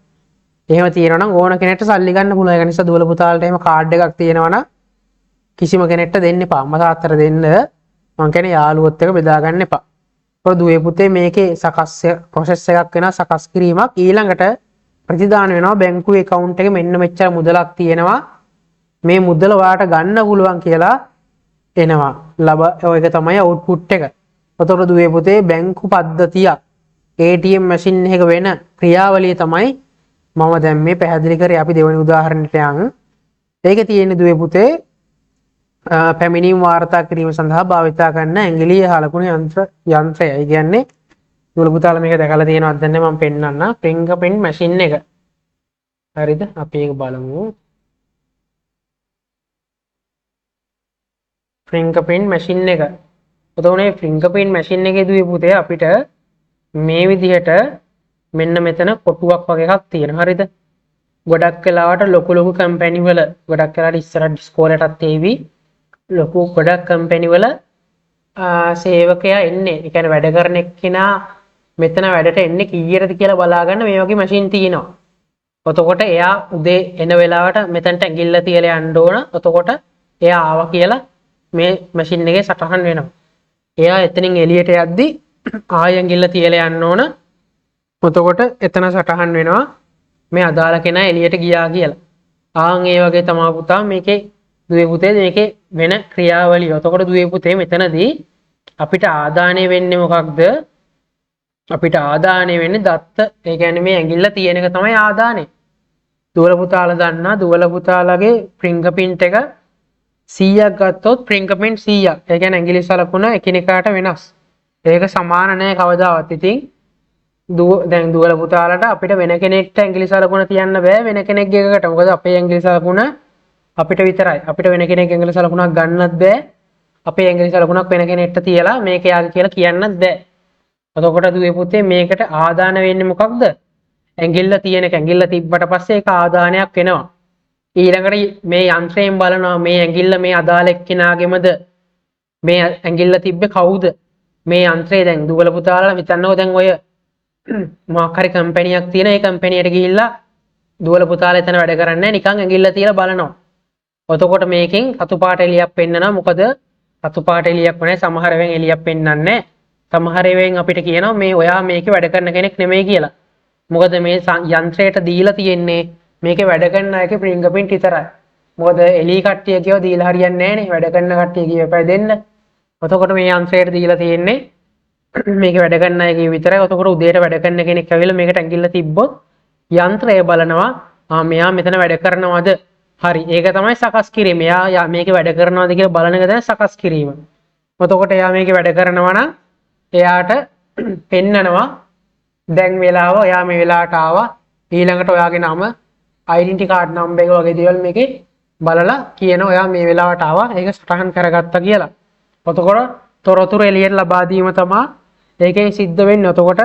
එහෙම තියෙනවා නම් ඕන කෙනෙක්ට සල්ලි ගන්න පුළුවන්. ඒ නිසා දුවල පුතාලට එහෙම කාඩ් එකක් තියෙනවා නම් කිසිම කෙනෙක්ට දෙන්න එපා. අම්මා තාත්තට දෙන්න මං කියන්නේ යාළුවොත් එක්ක බෙදා ගන්න එපා. ඒත් දුවේ පුතේ මේකේ process එකක් වෙනවා සකස් කිරීමක්. ඊළඟට ප්‍රතිදාන වෙනවා බැංකුවේ account එකේ මෙන්න මෙච්චර මුදලක් තියෙනවා. මේ මුදල ඔයාට ගන්න පුළුවන් කියලා එනවා. ඒක තමයි output එක. එතකොට දුවේ පුතේ බැංකු පද්ධතිය ATM මැෂින් එකක වෙන ක්‍රියාවලිය තමයි මම දැන් මේ පැහැදිලි කරේ. අපි දෙවෙනි උදාහරණයට යමු. ඒකේ තියෙන දුවේ පුතේ පැමිණීම් වාර්තා කිරීම සඳහා භාවිතා කරන ඇඟිලි හලකුණු යන්ත්‍රය. ඒ කියන්නේ දුවල පුතාලා මේක දැකලා තියෙනවද නැත්නම් මම පෙන්නන්න. fingerprint machine එක. හරිද? අපි ඒක බලමු. fingerprint machine එක. එතකොට මේ fingerprint machine එකේ දුවේ පුතේ අපිට මේ විදිහට මෙන්න මෙතන කොටුවක් වගේ එකක් තියෙනවා. හරිද? ගොඩක් වෙලාවට ලොකු කම්පැනි වල ගොඩක් වෙලාවට ඉස්සරහ ඉස්කෝලේටත් ඒවි ලොකු ගොඩක් කම්පැනි වල සේවකයා එන්නේ. ඒ කියන්නේ වැඩ කරන එක්කෙනා මෙතන වැඩට එන්නේ කීයටද කියලා බලාගන්න මේ වගේ මැෂින් තියෙනවා. එතකොට එයා උදේ එන වෙලාවට මෙතනට ඇඟිල්ල තියලා යන්න ඕන. එතකොට එයා ආවා කියලා මේ මැෂින් එකේ සටහන් වෙනවා. එයා එතනින් එළියට යද්දි ආයෙ ඇඟිල්ල තියලා යන්න ඕන. එතකොට එතන සටහන් වෙනවා මේ අදාළ කෙනා එළියට ගියා කියලා. ආන් ඒ වගේ තමයි පුතා මේකේ දුවේ පුතේ මේකේ වෙන ක්‍රියාවලිය. එතකොට දුවේ පුතේ මෙතනදී අපිට ආදානය වෙන්නේ මොකක්ද? අපිට ආදානය වෙන්නේ දත්ත. ඒ කියන්නේ මේ ඇඟිල්ල තියෙන එක තමයි ආදානය. දුවල පුතාලා දන්නා දුවල පුතාලාගේ fingerprint එක 100ක් ගත්තොත් fingerprint 100ක්. ඒ කියන්නේ ඇඟිලි සලකුණ එකිනෙකාට වෙනස්. ඒක සමාන නැහැ කවදාවත්. ඉතින් දැන් දුවල පුතාලට අපිට වෙන කෙනෙක්ට ඇඟිලි සලකුණ තියන්න බෑ වෙන කෙනෙක්ගේ එකකට. මොකද අපේ ඇඟිලි සලකුණ අපිට විතරයි. අපිට වෙන කෙනෙක්ගේ ඇඟිලි සලකුණක් ගන්නත් බෑ. අපේ ඇඟිලි සලකුණක් වෙන කෙනෙක්ට තියලා මේක යාගේ කියලා කියන්නත් බෑ. එතකොට දුවේ පුතේ මේකට ආදාන වෙන්නේ මොකක්ද? ඇඟිල්ල තියෙන එක ඇඟිල්ල තිබ්බට පස්සේ ඒක ආදානයක් වෙනවා. ඊළඟට මේ යන්ත්‍රයෙන් බලනවා මේ ඇඟිල්ල මේ අදාළ එක්කෙනාගේමද? මේ ඇඟිල්ල තිබ්බේ කවුද? මේ යන්ත්‍රය දැන් දුවල පුතාලා හිතන්නකෝ දැන් ඔය මොකක් හරි කම්පැනියක් තියෙන ඒ කම්පැනියට ගිහිල්ලා දුවල පුතාලා එතන වැඩ කරන්නේ නිකන් ඇඟිල්ල තියලා බලනවා. එතකොට මේකෙන් රතු පාට එළියක් පෙන්නනවා. මොකද රතු පාට එළියක් වනේ සමහර වෙලාවෙන් එළියක් පෙන්වන්නේ නැහැ. සමහර වෙලාවෙන් අපිට කියනවා මේ ඔයා මේකේ වැඩ කරන කෙනෙක් නෙමෙයි කියලා. මොකද මේ යන්ත්‍රයට දීලා තියෙන්නේ මේකේ වැඩ කරන අයගේ fingerprint විතරයි. මොකද එළී කට්ටිය කියව දීලා හරියන්නේ නැහැ නේ. වැඩ කරන කට්ටිය කියවපයි දෙන්න. එතකොට මේ යන්ත්‍රයට දීලා තියෙන්නේ මේක වැඩ කරන අයගේ විතරයි. එතකොට උදේට වැඩ කරන කෙනෙක් ඇවිල්ලා මේකට ඇඟිල්ල තිබ්බොත් යන්ත්‍රය බලනවා මෙයා මෙතන වැඩ කරනවද? හරි. ඒක තමයි සකස් කිරීම. එයා මේක වැඩ කරනවද කියලා බලන එක තමයි සකස් කිරීම. එතකොට එයා මේක වැඩ කරනවා නම් එයාට පෙන්නනවා දැන් වෙලාව එයා මේ වෙලාවට ආවා. ඊළඟට ඔයාගේ නම ඩෙන්ටිටි කාඩ් නම්බර් එක වගේ දේවල් මේකේ බලලා කියනවා ඔයා මේ වෙලාවට ආවා. ඒක සටහන් කරගත්තා කියලා. එතකොට තොරතුරු එළියට ලබා දීම තමයි ඒකෙන් සිද්ධ වෙන්නේ. එතකොට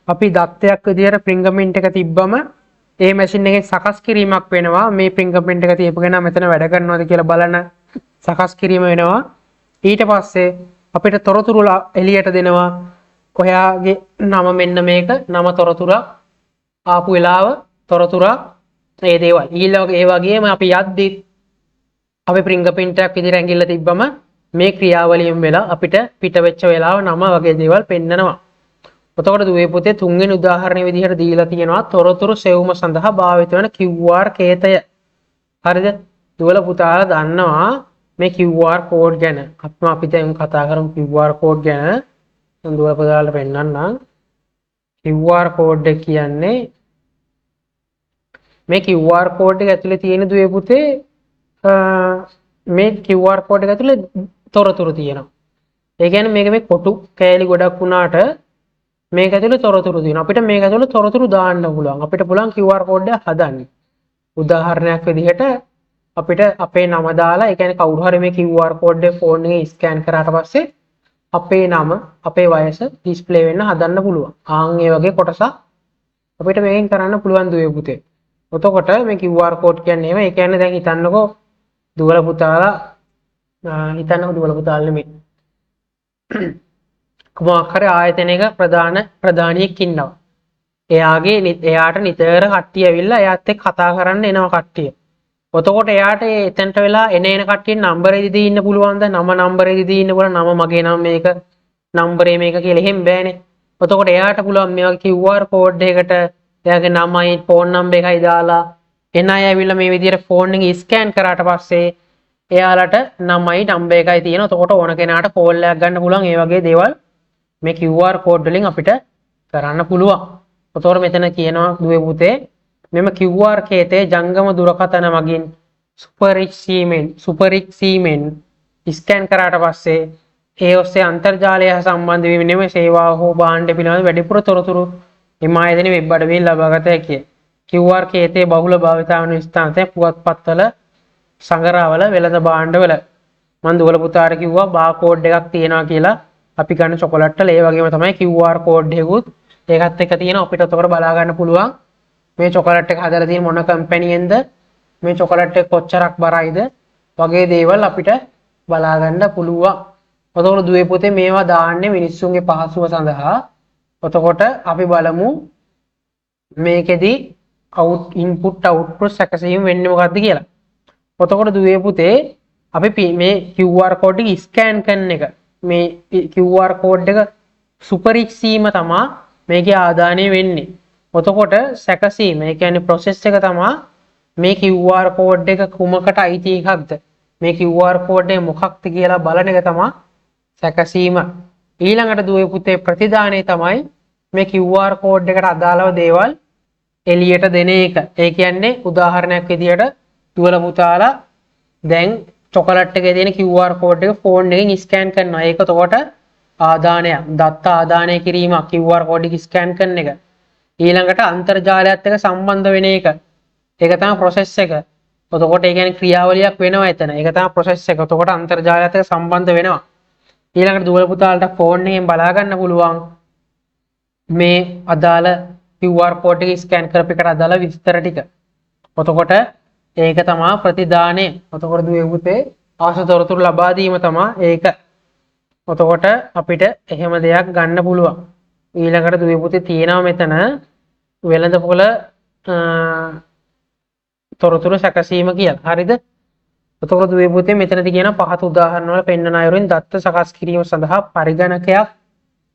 අපි දත්තයක් විදියට fingerprint එක තිබ්බම ඒ මැෂින් එකේ සකස් කිරීමක් වෙනවා. මේ ෆින්ගර්ප්‍රින්ට් එක තියපගෙන මෙතන වැඩ කරනවද කියලා බලන සකස් කිරීම වෙනවා. ඊට පස්සේ අපිට තොරතුරු එළියට දෙනවා. ඔයාගේ නම මෙන්න මේක, නම තොරතුරක්, ආපු වෙලාව තොරතුරක්, මේ දේවල්. ඊළඟ ඒ වගේම අපි යද්දි අපි ෆින්ගර්ප්‍රින්ට් එකක් විදිහට ඇඟිල්ල තිබ්බම මේ ක්‍රියාවලියෙන් වෙලා අපිට පිට වෙච්ච වෙලාව නම වගේ දේවල් පෙන්නනවා. එතකොට දුවේ පුතේ තුන්වෙනි උදාහරණය විදිහට දීලා තියෙනවා තොරතුරු සෙවීම සඳහා භාවිත වන QR කේතය. හරිද? දුවල පුතාලා දන්නවා මේ QR කෝඩ් ගැන. අපි දැන් කතා කරමු QR කෝඩ් ගැන. දුවල පුතාලාට පෙන්නන්නම්. QR කෝඩ් එක කියන්නේ මේ QR කෝඩ් එක ඇතුලේ තියෙන දුවේ පුතේ මේ QR කෝඩ් එක ඇතුලේ තොරතුරු තියෙනවා. ඒ කියන්නේ මේක මේ කොටු කෑලි ගොඩක් වුණාට මේක ඇතුලේ තොරතුරු තියෙනවා. අපිට මේක ඇතුලේ තොරතුරු දාන්න පුළුවන්. අපිට පුළුවන් QR කෝඩ් එක හදන්න. උදාහරණයක් විදිහට අපිට අපේ නම දාලා ඒ කියන්නේ කවුරු හරි මේ QR කෝඩ් එක ෆෝන් එකේ ස්කෑන් කරාට පස්සේ අපේ නම, අපේ වයස ඩිස්ප්ලේ වෙන්න හදන්න පුළුවන්. ආන් ඒ වගේ කොටසක් අපිට මේකෙන් කරන්න පුළුවන් දුවේ පුතේ. එතකොට මේ QR කෝඩ් කියන්නේ එහෙම. ඒ කියන්නේ දැන් හිතන්නකෝ දුවල පුතාලා හිතන්නකෝ දුවල පුතාලා නෙමෙයි. මොකක් හරි ආයතනයක ප්‍රධානියෙක් ඉන්නවා. එයාට නිතර කට්ටිය ඇවිල්ලා එයාත් එක්ක කතා කරන්න එනවා කට්ටිය. එතකොට එයාට එතනට වෙලා එන කට්ටිය නම්බරේ දී ඉන්න පුළුවන්ද? නම නම්බරේ දී ඉන්න පුළුවන්. නම මගේ නම මේක, නම්බරේ මේක කියලා එහෙම බෑනේ. එතකොට එයාට පුළුවන් මේ වගේ QR කෝඩ් එකකට එයාගේ නමයි, ෆෝන් නම්බර් එකයි දාලා එන අය ඇවිල්ලා මේ විදිහට ෆෝන් එක ස්කෑන් කරාට පස්සේ එයාලට නමයි නම්බර් එකයි තියෙනවා. එතකොට ඕන කෙනාට කෝල් එකක් ගන්න පුළුවන්. ඒ වගේ දේවල් මේ QR කෝඩ් වලින් අපිට කරන්න පුළුවන්. එතකොට මෙතන කියනවා දුවේ පුතේ මෙම QR කේතේ ජංගම දුරකථන මගින් සුපරික් සීමෙන් ස්කෑන් කරාට පස්සේ ඒ ඔස්සේ අන්තර්ජාලය හා සම්බන්ධ වී වෙනම සේවාව හෝ භාණ්ඩ පිළිබඳ වැඩිපුර තොරතුරු එම ආයතන වෙබ් අඩවියෙන් ලබාගත හැකිය. QR කේතේ බහුල භාවිතා වන ස්ථානයේ පුවත්පත්වල සංගරාවල වෙළඳ භාණ්ඩවල මම දුවල පුතාට කිව්වා බාර් එකක් තියෙනවා කියලා. අපි ගන්න චොකලට් වල ඒ වගේම තමයි QR කෝඩ් එකකුත් ඒකත් එක්ක තියෙනවා. අපිට උතකට බලා ගන්න පුළුවන් මේ චොකලට් එක හදලා තියෙන මොන කම්පැනියෙන්ද, මේ චොකලට් එක කොච්චරක් බරයිද වගේ දේවල් අපිට බලා ගන්න පුළුවන්. එතකොට දුවේ පුතේ මේවා දාන්නේ මිනිස්සුන්ගේ පහසුව සඳහා. එතකොට අපි බලමු මේකෙදි ඉන්පුට් අවුට්පුට් සැකසීම වෙන්නේ මොකද්ද කියලා. එතකොට දුවේ පුතේ අපි මේ QR කෝඩ් එක ස්කෑන් කරන එක, මේ QR කෝඩ් එක සුපරික්ෂීම තමයි මේකේ ආදානය වෙන්නේ. එතකොට සැකසීම, ඒ කියන්නේ process එක තමයි මේ QR කෝඩ් එක කුමකට අයිති එකක්ද, මේ QR කෝඩ් එක මොකක්ද කියලා බලන එක තමයි සැකසීම. ඊළඟට දුවේ පුතේ ප්‍රතිදානය තමයි මේ QR කෝඩ් එකට අදාළව දේවල් එළියට දෙන එක. ඒ කියන්නේ උදාහරණයක් විදියට දුවල පුතාලා දැන් චොකලට් එකේ තියෙන QR කෝඩ් එක ෆෝන් එකෙන් ස්කෑන් කරනවා. ඒක එතකොට ආදානයක්, දත්ත ආදානය කිරීම QR කෝඩ් එක ස්කෑන් කරන එක. ඊළඟට අන්තර්ජාලයත් එක්ක සම්බන්ධ වෙන එක. ඒක තමයි process එක. එතකොට ඒ කියන්නේ ක්‍රියාවලියක් වෙනවා එතන. ඒක තමයි process එක. එතකොට අන්තර්ජාලයත් එක්ක සම්බන්ධ වෙනවා. ඊළඟට දුවල පුතාලට ෆෝන් එකෙන් බලා ගන්න පුළුවන් මේ අදාළ QR කෝඩ් එක ස්කෑන් කරපු එකට අදාළ විස්තර ටික. එතකොට ඒක තමයි ප්‍රතිදානය. එතකොට දුවේ පුතේ ආසතොරතුරු ලබා දීම තමයි ඒක. එතකොට අපිට එහෙම දෙයක් ගන්න පුළුවන්. ඊළඟට දුවේ පුතේ තියෙනවා මෙතන වෙළඳපොළ තොරතුරු සැකසීම කියලා. හරිද? එතකොට දුවේ පුතේ මෙතනදී කියන පහත උදාහරණ වල පෙන්වන අයුරින් දත්ත සකස් කිරීම සඳහා පරිගණකයක්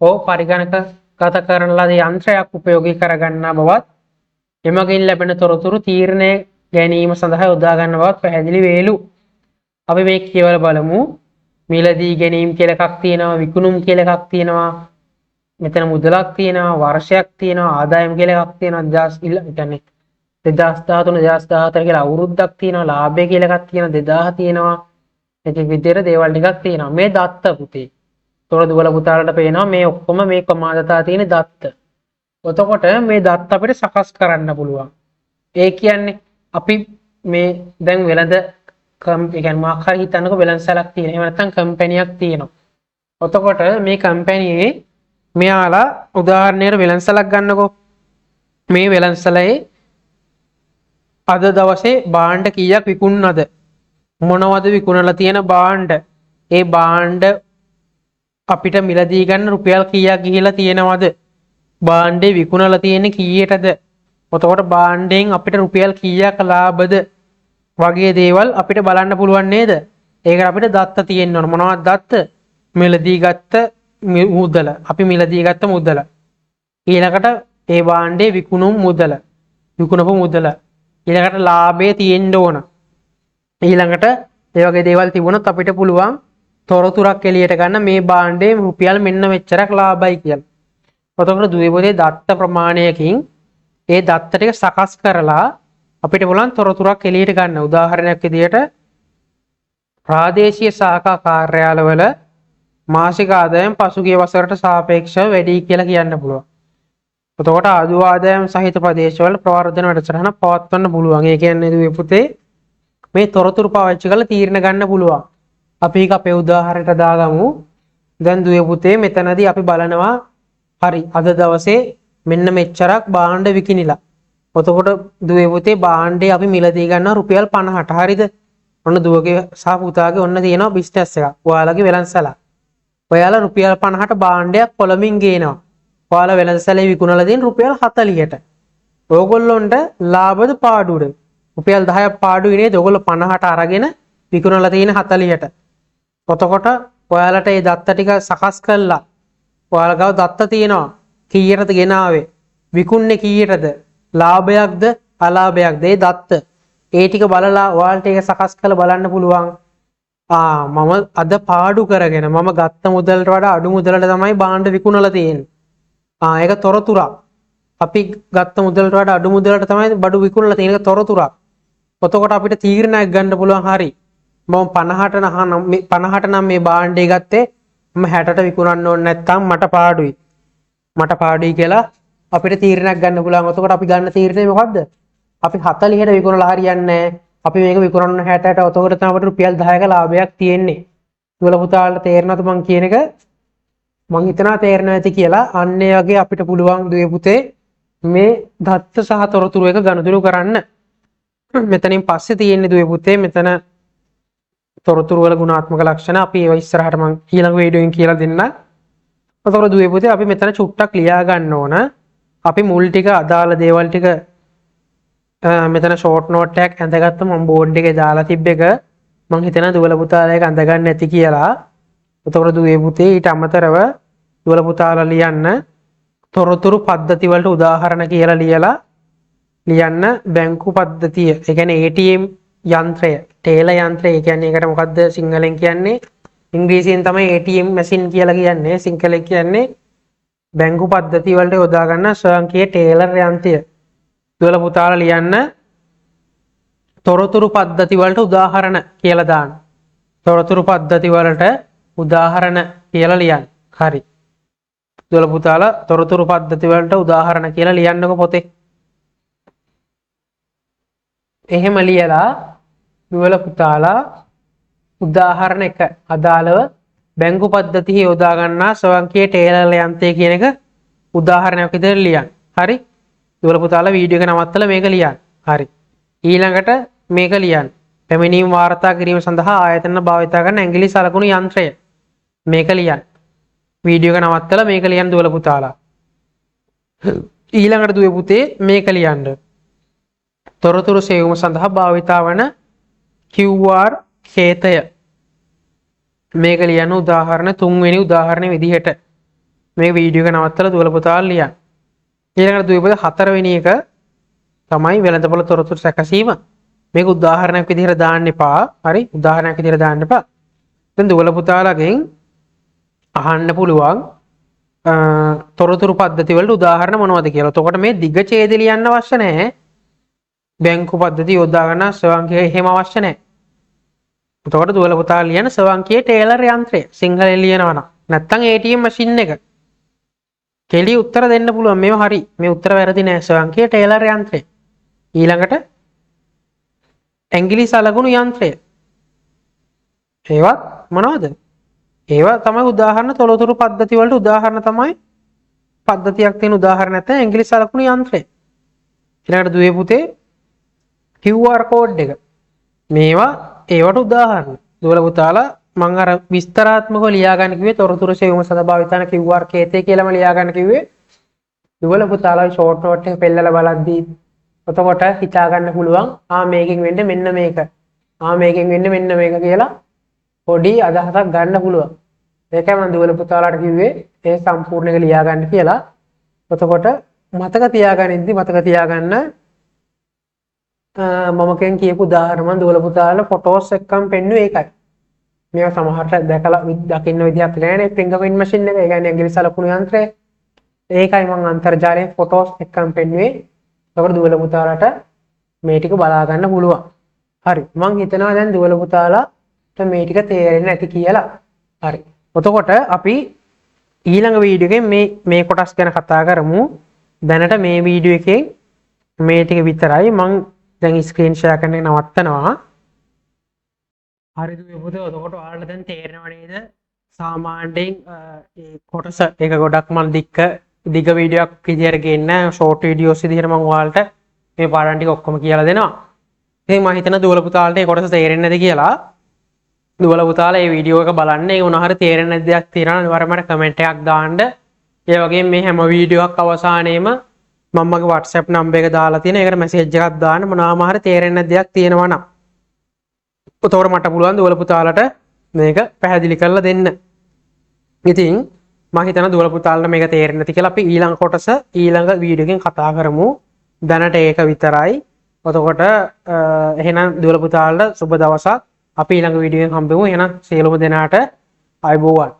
හෝ පරිගණකගත කරන ලද යන්ත්‍රයක් උපයෝගී කරගන්නා බවත් එමගින් ලැබෙන තොරතුරු තීරණය ගැනීම සඳහා යොදා ගන්න බවත් පැහැදිලි වේලු. අපි මේ කියවල බලමු. මිලදී ගැනීම කියලා එකක් තියෙනවා, විකුණුම් කියලා එකක් තියෙනවා, මෙතන මුදලක් තියෙනවා, වර්ෂයක් තියෙනවා, ආදායම් කියලා එකක් තියෙනවා, 2013 2014 කියලා අවුරුද්දක් තියෙනවා, ලාභය කියලා එකක් තියෙනවා, 2000 තියෙනවා. ඒක විදිහට දේවල් ටිකක් තියෙනවා. මේ දත්ත පුතේ. තොර දුවල පුතාලට පේනවා මේ ඔක්කොම මේ ප්‍රමාදතා තියෙන දත්ත. එතකොට මේ දත්ත අපිට සකස් කරන්න පුළුවන්. ඒ කියන්නේ අපි මේ දැන් වෙළඳ ඒ කියන්නේ මාක් හරි හිතන්නකෝ වෙළඳසැලක් තියෙනවා. එහෙම නැත්නම් කම්පැනියක් තියෙනවා. එතකොට මේ කම්පැනියේ මෙයාලා උදාහරණයකට වෙළඳසැලක් ගන්නකෝ. මේ වෙළඳසැලේ අද දවසේ භාණ්ඩ කීයක් විකුණනද? මොනවද විකුණලා තියෙන භාණ්ඩ? ඒ භාණ්ඩ අපිට මිලදී ගන්න රුපියල් කීයක් ගිහිලා තියෙනවද? භාණ්ඩේ විකුණලා තියෙන්නේ කීයටද? එතකොට භාණ්ඩෙන් අපිට රුපියල් කීයක් ලාභද? වගේ දේවල් අපිට බලන්න පුළුවන් නේද? ඒක අපිට දත්ත තියෙන්න ඕන. මොනවද දත්ත? මිලදී ගත්ත මුදල. අපි මිලදී ගත්ත මුදල. ඊළඟට ඒ භාණ්ඩේ විකුණුම් මුදල. විකුණපු මුදල. ඊළඟට ලාභය තියෙන්න ඕන. ඊළඟට ඒ වගේ දේවල් තිබුණොත් අපිට පුළුවන් තොරතුරක් එළියට ගන්න මේ භාණ්ඩේ රුපියල් මෙන්න මෙච්චරක් ලාභයි කියලා. එතකොට දුවේ පොතේ දත්ත ප්‍රමාණයකින් ඒ දත්ත ටික සකස් කරලා අපිට පුළුවන් තොරතුරක් එළියට ගන්න. උදාහරණයක් විදිහට ප්‍රාදේශීය සහකාර කාර්යාලවල මාසික ආදායම් පසුගිය වසරට සාපේක්ෂව වැඩි කියලා කියන්න පුළුවන්. එතකොට අඩු ආදායම් සහිත ප්‍රදේශවල ප්‍රවර්ධන වැඩසටහන පවත්වන්න පුළුවන්. ඒ කියන්නේ දුවේ පුතේ මේ තොරතුරු පාවිච්චි කරලා තීරණ ගන්න පුළුවන්. අපි එක අපේ උදාහරණයට දාගමු. දැන් දුවේ පුතේ මෙතනදී අපි බලනවා හරි අද දවසේ මෙන්න මෙච්චරක් භාණ්ඩ විකිනිලා. එතකොට දුවේ පුතේ භාණ්ඩේ අපි මිලදී ගන්නවා රුපියල් 50ට. හරිද? ඔන්න දුවගේ සහ පුතාගේ ඔන්න තියෙනවා බිස්නස් එකක්. ඔයාලගේ වෙළඳසැලක්. ඔයාලා රුපියල් 50ට භාණ්ඩයක් කොළඹින් ගේනවා. ඔයාලා වෙළඳසැලේ විකුණලා දෙන රුපියල් 40ට. ඕගොල්ලොන්ට ලාභද පාඩුවද? රුපියල් 10ක් පාඩුයි නේද? ඔයගොල්ලෝ 50ට අරගෙන විකුණලා තියෙන 40ට. එතකොට ඔයාලට මේ දත්ත ටික සකස් කළා. ඔයාලා ගාව දත්ත තියෙනවා. කීයටද ගෙනාවේ? විකුණන්නේ කීයටද? ලාභයක්ද අලාභයක්ද? ඒ දත්ත. ඒ ටික බලලා ඔයාලට ඒක සකස් කරලා බලන්න පුළුවන්. මම අද පාඩු කරගෙන මම ගත්ත මුදලට වඩා අඩු මුදලට තමයි භාණ්ඩ විකුණලා තියෙන්නේ. ඒක තොරතුරක්. අපි ගත්ත මුදලට වඩා අඩු මුදලට තමයි බඩු විකුණලා තියෙන එක තොරතුරක්. එතකොට අපිට තීරණයක් ගන්න පුළුවන් හරි. මම 50ට නම් මේ භාණ්ඩය ගත්තේ මම 60ට විකුණන්න ඕනේ නැත්නම් මට පාඩුයි. මට පාඩුයි කියලා අපිට තීරණයක් ගන්න පුළුවන්. එතකොට අපි ගන්න තීරණය මොකද්ද? අපි 40ට විකුණලා හරියන්නේ නැහැ. අපි මේක විකුණන්න 60ට. එතකොට තමයි අපිට රුපියල් 10ක ලාභයක් තියෙන්නේ. දුවල පුතාලට තේරෙනවද මං කියන එක? මං හිතනවා තේරෙනවා ඇති කියලා. අන්න ඒ වගේ අපිට පුළුවන් දුවේ පුතේ මේ දත්ත සහ තොරතුරු එක ගනුදෙනු කරන්න. මෙතනින් පස්සේ තියෙන්නේ දුවේ පුතේ මෙතන තොරතුරු වල ගුණාත්මක ලක්ෂණ අපි ඒව ඉස්සරහට මං ඊළඟ වීඩියෝෙන් කියලා දෙන්නම්. එතකොට දුවේ පුතේ අපි මෙතන චුට්ටක් ලියා ගන්න ඕන. අපි මුල් ටික අදාළ දේවල් ටික මෙතන ෂෝට් නෝට් එකක් ඇඳගත්ත මම බෝඩ් එකේ දාලා තිබ්බ එක මං හිතනවා දුවල පුතාලා ඒක අඳගන්න නැති කියලා. එතකොට දුවේ පුතේ ඊට අමතරව දුවල පුතාලා ලියන්න තොරතුරු පද්ධති වලට උදාහරණ කියලා ලියන්න බැංකු පද්ධතිය. ඒ කියන්නේ ATM යන්ත්‍රය, ටේලර් යන්ත්‍රය. ඒ කියන්නේ ඒකට මොකද්ද සිංහලෙන් කියන්නේ? ඉංග්‍රීසියෙන් තමයි ATM මැෂින් කියලා කියන්නේ. සිංහලෙන් කියන්නේ බැංකු පද්ධතිය වලට යොදා ගන්න ස්වයංක්‍රීය ටේලර් යන්ත්‍රය. දුවල පුතාලා ලියන්න තොරතුරු පද්ධති වලට උදාහරණ කියලා දාන්න. තොරතුරු පද්ධති වලට උදාහරණ කියලා ලියන්න. හරි. දුවල පුතාලා තොරතුරු පද්ධති වලට උදාහරණ කියලා ලියන්නකො පොතේ. එහෙම ලියලා දුවල පුතාලා උදාහරණ එක අදාළව බැංකු පද්ධතිය යොදා ගන්නා ස්වයංක්‍රීය ටේලර් යන්ත්‍රය කියන එක උදාහරණයක් විදිහට ලියන්න. හරි. දුවල පුතාලා වීඩියෝ එක නවත්තලා මේක ලියන්න. හරි. ඊළඟට මේක ලියන්න. පැමිණීම් වාර්තා කිරීම සඳහා ආයතන භාවිත කරන ඇඟිලි සලකුණු යන්ත්‍රය. මේක ලියන්න. වීඩියෝ එක නවත්තලා මේක ලියන්න දුවල පුතාලා. ඊළඟට දුවේ පුතේ මේක ලියන්න. තොරතුරු සේවම සඳහා භාවිත වන QR ඛේතය. මේක ලියන්න උදාහරණ 3 වෙනි උදාහරණ විදිහට. මේ වීඩියෝ එක නවත්තලා දුවල පුතාලා ලියන්න. ඊළඟට දුවේ පුතේ 4 වෙනි එක තමයි වෙළඳපොළ තොරතුරු සැකසීම. මේක උදාහරණයක් විදිහට දාන්න එපා. හරි. උදාහරණයක් විදිහට දාන්න එපා. දැන් දුවල පුතාලාගෙන් අහන්න පුළුවන් තොරතුරු පද්ධති වලට උදාහරණ මොනවද කියලා. එතකොට මේ දිග ඡේද ලියන්න අවශ්‍ය නැහැ. බැංකු පද්ධතිය යොදා ගන්න ස්වයංක්‍රීය එහෙම අවශ්‍ය නැහැ. එතකොට දුවල පුතාලා ලියන ස්වයංක්‍රීය ටේලර් යන්ත්‍රය සිංහලෙන් ලියනවා නම් නැත්නම් ATM මැෂින් එක. කෙලි උත්තර දෙන්න පුළුවන්. මේව හරි. මේ උත්තර වැරදි නෑ. ස්වයංක්‍රීය ටේලර් යන්ත්‍රය. ඊළඟට ඇඟිලි සලකුණු යන්ත්‍රය. ඒවත් මොනවද? ඒවා තමයි උදාහරණ තොරතුරු පද්ධති වලට උදාහරණ තමයි පද්ධතියක් තියෙන උදාහරණ නැත්නම් ඇඟිලි සලකුණු යන්ත්‍රය. ඊළඟට දුවේ පුතේ QR කෝඩ් එක. මේවා ඒවට උදාහරණ. දුවල පුතාලා මම අර විස්තරාත්මකව ලියා ගන්න කිව්වේ තොරතුරු සෙවීම සඳහා භාවිතන QR කේතේ කියලාම ලියා ගන්න කිව්වේ. දුවල පුතාලා ෂෝට් නෝට් එක පෙන්නලා බලද්දී එතකොට හිතා ගන්න පුළුවන් මේකෙන් වෙන්නේ මෙන්න මේක. මේකෙන් වෙන්නේ මෙන්න මේක කියලා පොඩි අදහසක් ගන්න පුළුවන්. ඒකයි මම දුවල පුතාලාට කිව්වේ ඒ සම්පූර්ණ එක ලියා ගන්න කියලා. එතකොට මතක තියාගන්න මම කියපු උදාහරණ මම දුවල පුතාලා ෆොටෝස් එක්කම පෙන්නුවේ ඒකයි. මේවා සමහරට දැකලා දකින්න විදිහක් නැහැ ෆින්ගර්ප්‍රින්ට් මැෂින් එක. ඒ කියන්නේ ඇඟිලි සලකුණු යන්ත්‍රය. ඒකයි මම අන්තර්ජාලයෙන් ෆොටෝස් එක්කම පෙන්නුවේ. එතකොට දුවල පුතාලාට මේ ටික බලා ගන්න පුළුවන්. හරි. මම හිතනවා දැන් දුවල පුතාලාට මේ ටික තේරෙන්නේ නැති කියලා. හරි. එතකොට අපි ඊළඟ වීඩියෝ එකෙන් මේ කොටස් ගැන කතා කරමු. දැනට මේ වීඩියෝ එකෙන් මේ ටික විතරයි. මම දැන් ස්ක්‍රීන් ෂෙයා කරන එක නවත්තනවා. හරිද පුතේ? එතකොට ඔයාලට දැන් තේරෙනව නේද? සාමාන්‍යයෙන් මේ කොටස එක ගොඩක් මම දිග වීඩියෝ එකක් විදියට ගේන්න ෂෝට් වීඩියෝස් විදියට මම ඔයාලට මේ පාඩම් ටික ඔක්කොම කියලා දෙනවා. ඉතින් මම හිතන දුවල පුතාලට මේ කොටස තේරෙන්නේ නැති කියලා. දුවල පුතාලා මේ වීඩියෝ එක බලන්න. ඒ උනහර තේරෙන්නේ නැති දෙයක් තියෙනවා නම් වරමර කමෙන්ට් එකක් දාන්න. ඒ වගේම මේ හැම වීඩියෝ එකක් අවසානයේම මම මගේ WhatsApp නම්බර් එක දාලා තියෙනවා. ඒකට මැසේජ් එකක් දාන්න මොනවාම හරි තේරෙන්නේ නැති දෙයක් තියෙනවා නම්. උතෝර මට පුළුවන් දුවල පුතාලට මේක පැහැදිලි කරලා දෙන්න. ඉතින් මම හිතනවා දුවල පුතාලට මේක තේරෙන්නේ නැති කියලා අපි ඊළඟ කොටස ඊළඟ වීඩියෝ එකෙන් කතා කරමු. දැනට ඒක විතරයි. එතකොට එහෙනම් දුවල පුතාලට සුබ දවසක්. අපි ඊළඟ වීඩියෝ එකෙන් හම්බෙමු. එහෙනම් සියලුම දෙනාට ආයුබෝවන්.